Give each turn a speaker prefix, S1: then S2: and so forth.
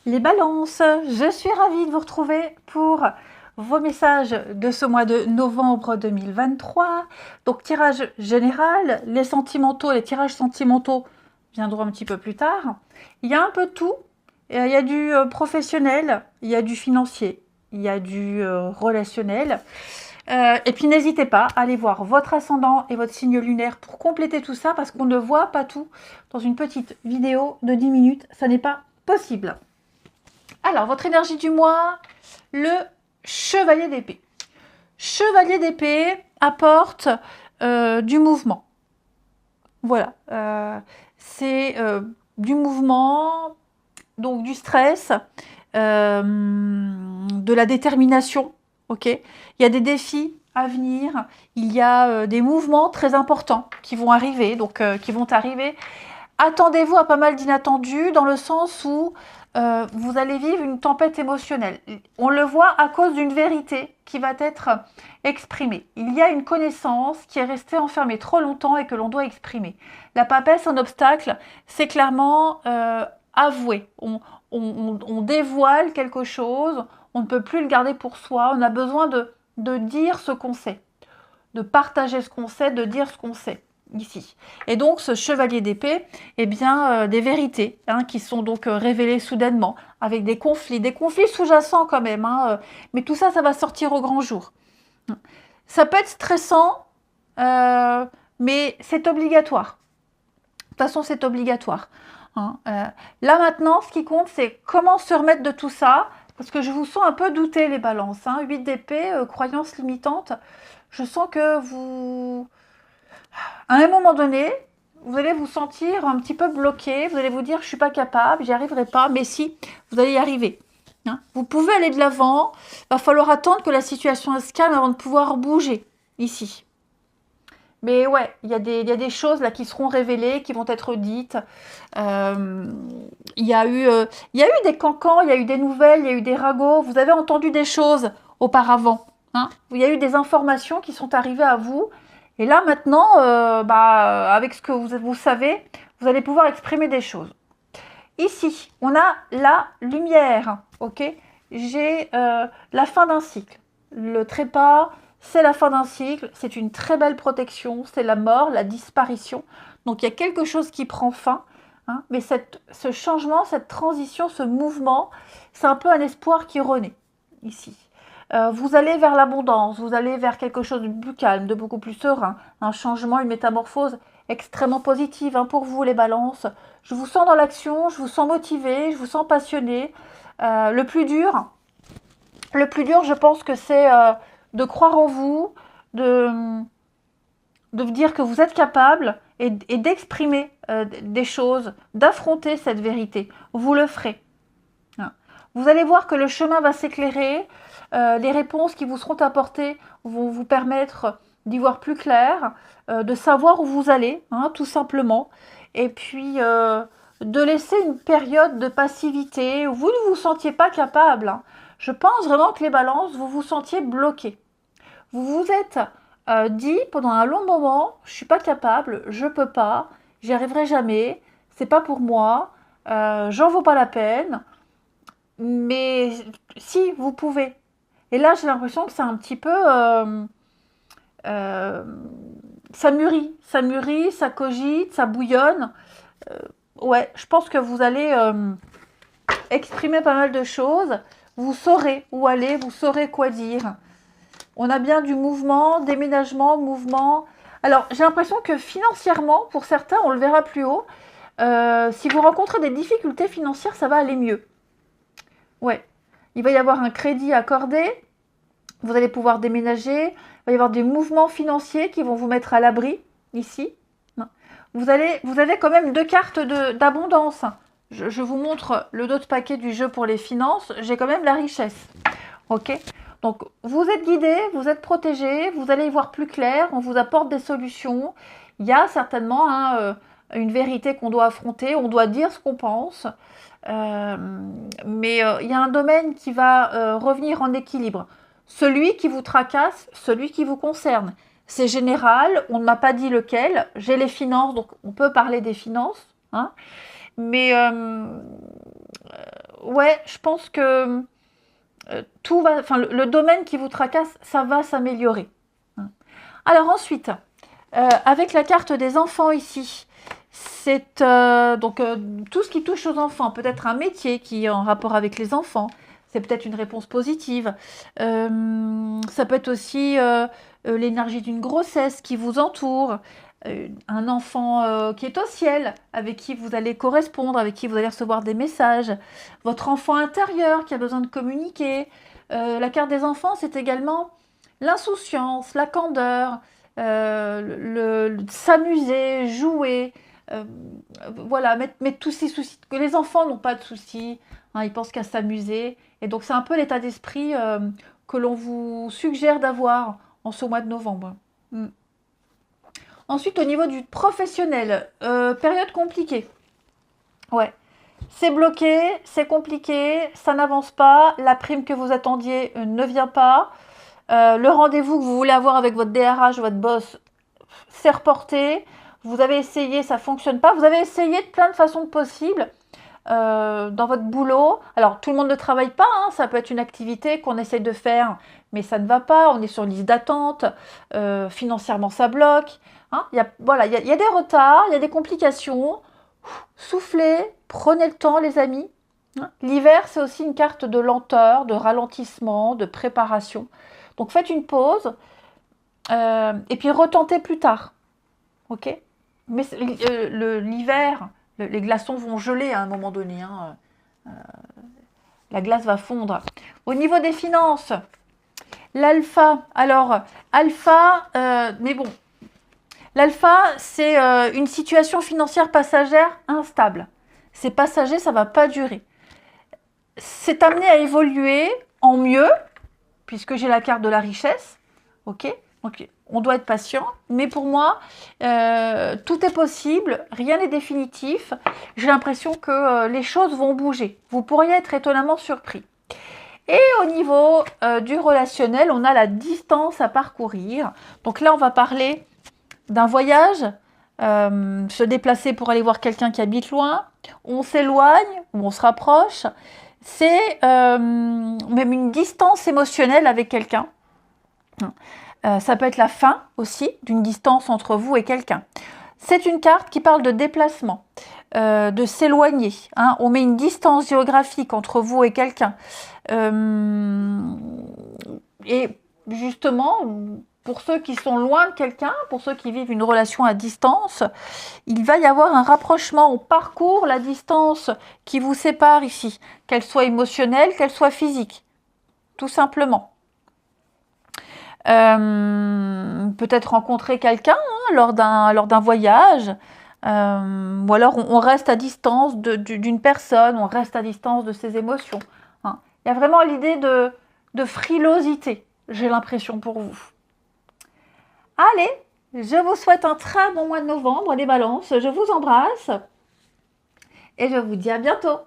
S1: Les balances, je suis ravie de vous retrouver pour vos messages de ce mois de novembre 2023. Donc tirage général, les tirages sentimentaux viendront un petit peu plus tard. Il y a un peu de tout, il y a du professionnel, il y a du financier, il y a du relationnel. Et puis n'hésitez pas à aller voir votre ascendant et votre signe lunaire pour compléter tout ça parce qu'on ne voit pas tout dans une petite vidéo de 10 minutes, ça n'est pas possible. Alors, votre énergie du mois, le chevalier d'épée. Chevalier d'épée apporte du mouvement. Voilà. C'est du mouvement, donc du stress, de la détermination. Ok. Il y a des défis à venir. Il y a des mouvements très importants qui vont arriver. Attendez-vous à pas mal d'inattendus dans le sens où vous allez vivre une tempête émotionnelle. On le voit à cause d'une vérité qui va être exprimée. Il y a une connaissance qui est restée enfermée trop longtemps et que l'on doit exprimer. La papesse, un obstacle, c'est clairement avouer. On dévoile quelque chose, on ne peut plus le garder pour soi, on a besoin de dire ce qu'on sait, de partager ce qu'on sait, de dire ce qu'on sait. Ici. Et donc ce chevalier d'épée, eh bien des vérités qui sont donc révélées soudainement, avec des conflits sous-jacents quand même, mais tout ça, ça va sortir au grand jour. Ça peut être stressant, mais c'est obligatoire. De toute façon, c'est obligatoire. Là maintenant, ce qui compte, c'est comment se remettre de tout ça, parce que je vous sens un peu douter les balances. 8 d'épée, croyances limitantes, je sens que vous... À un moment donné, vous allez vous sentir un petit peu bloqué, vous allez vous dire « je ne suis pas capable, j'y arriverai pas », mais si, vous allez y arriver. Vous pouvez aller de l'avant, il va falloir attendre que la situation se calme avant de pouvoir bouger, ici. Mais ouais, il y a des choses là qui seront révélées, qui vont être dites. Il y a eu des cancans, il y a eu des nouvelles, il y a eu des ragots, vous avez entendu des choses auparavant. Il y a eu des informations qui sont arrivées à vous. Et là, maintenant, avec ce que vous savez, vous allez pouvoir exprimer des choses. Ici, on a la lumière, ok. J'ai la fin d'un cycle. Le trépas, c'est la fin d'un cycle. C'est une très belle protection. C'est la mort, la disparition. Donc, il y a quelque chose qui prend fin. Mais ce changement, cette transition, ce mouvement, c'est un peu un espoir qui renaît, ici. Vous allez vers l'abondance, vous allez vers quelque chose de plus calme, de beaucoup plus serein, un changement, une métamorphose extrêmement positive pour vous les balances. Je vous sens dans l'action, je vous sens motivé, je vous sens passionné. Le plus dur, je pense que c'est de croire en vous, de vous dire que vous êtes capable et d'exprimer des choses, d'affronter cette vérité. Vous le ferez. Vous allez voir que le chemin va s'éclairer, les réponses qui vous seront apportées vont vous permettre d'y voir plus clair, de savoir où vous allez, tout simplement, et puis de laisser une période de passivité où vous ne vous sentiez pas capable. Je pense vraiment que les balances, vous vous sentiez bloqué. Vous vous êtes dit pendant un long moment, je ne suis pas capable, je ne peux pas, j'y arriverai jamais, c'est pas pour moi, j'en vaux pas la peine. Mais si, vous pouvez. Et là, j'ai l'impression que c'est un petit peu... ça mûrit, ça cogite, ça bouillonne. Ouais, je pense que vous allez exprimer pas mal de choses. Vous saurez où aller, vous saurez quoi dire. On a bien du mouvement, déménagement, mouvement. Alors, j'ai l'impression que financièrement, pour certains, on le verra plus haut. Si vous rencontrez des difficultés financières, ça va aller mieux. Ouais, il va y avoir un crédit accordé, vous allez pouvoir déménager, il va y avoir des mouvements financiers qui vont vous mettre à l'abri, ici. Vous avez quand même 2 cartes d'abondance. Je vous montre le dos de paquet du jeu pour les finances, j'ai quand même la richesse. Ok. Donc, vous êtes guidé, vous êtes protégé, vous allez y voir plus clair, on vous apporte des solutions. Il y a certainement une vérité qu'on doit affronter, on doit dire ce qu'on pense. Mais il y a un domaine qui va revenir en équilibre. Celui qui vous tracasse, celui qui vous concerne. C'est général, on ne m'a pas dit lequel. J'ai les finances, donc on peut parler des finances. Mais ouais, je pense que tout va, enfin, le domaine qui vous tracasse, ça va s'améliorer. Alors ensuite, avec la carte des enfants ici, c'est donc tout ce qui touche aux enfants, peut-être un métier qui est en rapport avec les enfants, c'est peut-être une réponse positive. Ça peut être aussi l'énergie d'une grossesse qui vous entoure, un enfant qui est au ciel, avec qui vous allez correspondre, avec qui vous allez recevoir des messages, votre enfant intérieur qui a besoin de communiquer. La carte des enfants, c'est également l'insouciance, la candeur, s'amuser, jouer, euh, voilà, mettre tous ces soucis, que les enfants n'ont pas de soucis, hein, ils pensent qu'à s'amuser. Et donc c'est un peu l'état d'esprit que l'on vous suggère d'avoir en ce mois de novembre. Mm. Ensuite, au niveau du professionnel, période compliquée. Ouais, c'est bloqué, c'est compliqué, ça n'avance pas, la prime que vous attendiez ne vient pas. Le rendez-vous que vous voulez avoir avec votre DRH, votre boss, c'est reporté. Vous avez essayé, ça ne fonctionne pas. Vous avez essayé de plein de façons possibles dans votre boulot. Alors, tout le monde ne travaille pas. Hein, ça peut être une activité qu'on essaye de faire, mais ça ne va pas. On est sur une liste d'attente. Financièrement, ça bloque. Hein, voilà, il y a des retards, il y a des complications. Soufflez, prenez le temps, les amis. Hein. L'hiver, c'est aussi une carte de lenteur, de ralentissement, de préparation. Donc faites une pause et puis retentez plus tard. Ok. Mais l'hiver, les glaçons vont geler à un moment donné. Hein. La glace va fondre. Au niveau des finances, l'alpha. Alors, alpha, mais bon, l'alpha, c'est une situation financière passagère instable. C'est passager, ça ne va pas durer. C'est amené à évoluer en mieux, puisque j'ai la carte de la richesse. Ok. Donc, on doit être patient. Mais pour moi, tout est possible. Rien n'est définitif. J'ai l'impression que les choses vont bouger. Vous pourriez être étonnamment surpris. Et au niveau du relationnel, on a la distance à parcourir. Donc là, on va parler d'un voyage, se déplacer pour aller voir quelqu'un qui habite loin. On s'éloigne ou on se rapproche. C'est même une distance émotionnelle avec quelqu'un. Ça peut être la fin aussi d'une distance entre vous et quelqu'un. C'est une carte qui parle de déplacement, de s'éloigner. Hein. On met une distance géographique entre vous et quelqu'un. Et justement, pour ceux qui sont loin de quelqu'un, pour ceux qui vivent une relation à distance, il va y avoir un rapprochement. On parcourt la distance qui vous sépare ici, qu'elle soit émotionnelle, qu'elle soit physique, tout simplement. Peut-être rencontrer quelqu'un hein, lors d'un voyage, ou alors on reste à distance d'une personne, on reste à distance de ses émotions. Hein. Il y a vraiment l'idée de frilosité, j'ai l'impression pour vous. Allez, je vous souhaite un très bon mois de novembre, les balances, je vous embrasse et je vous dis à bientôt.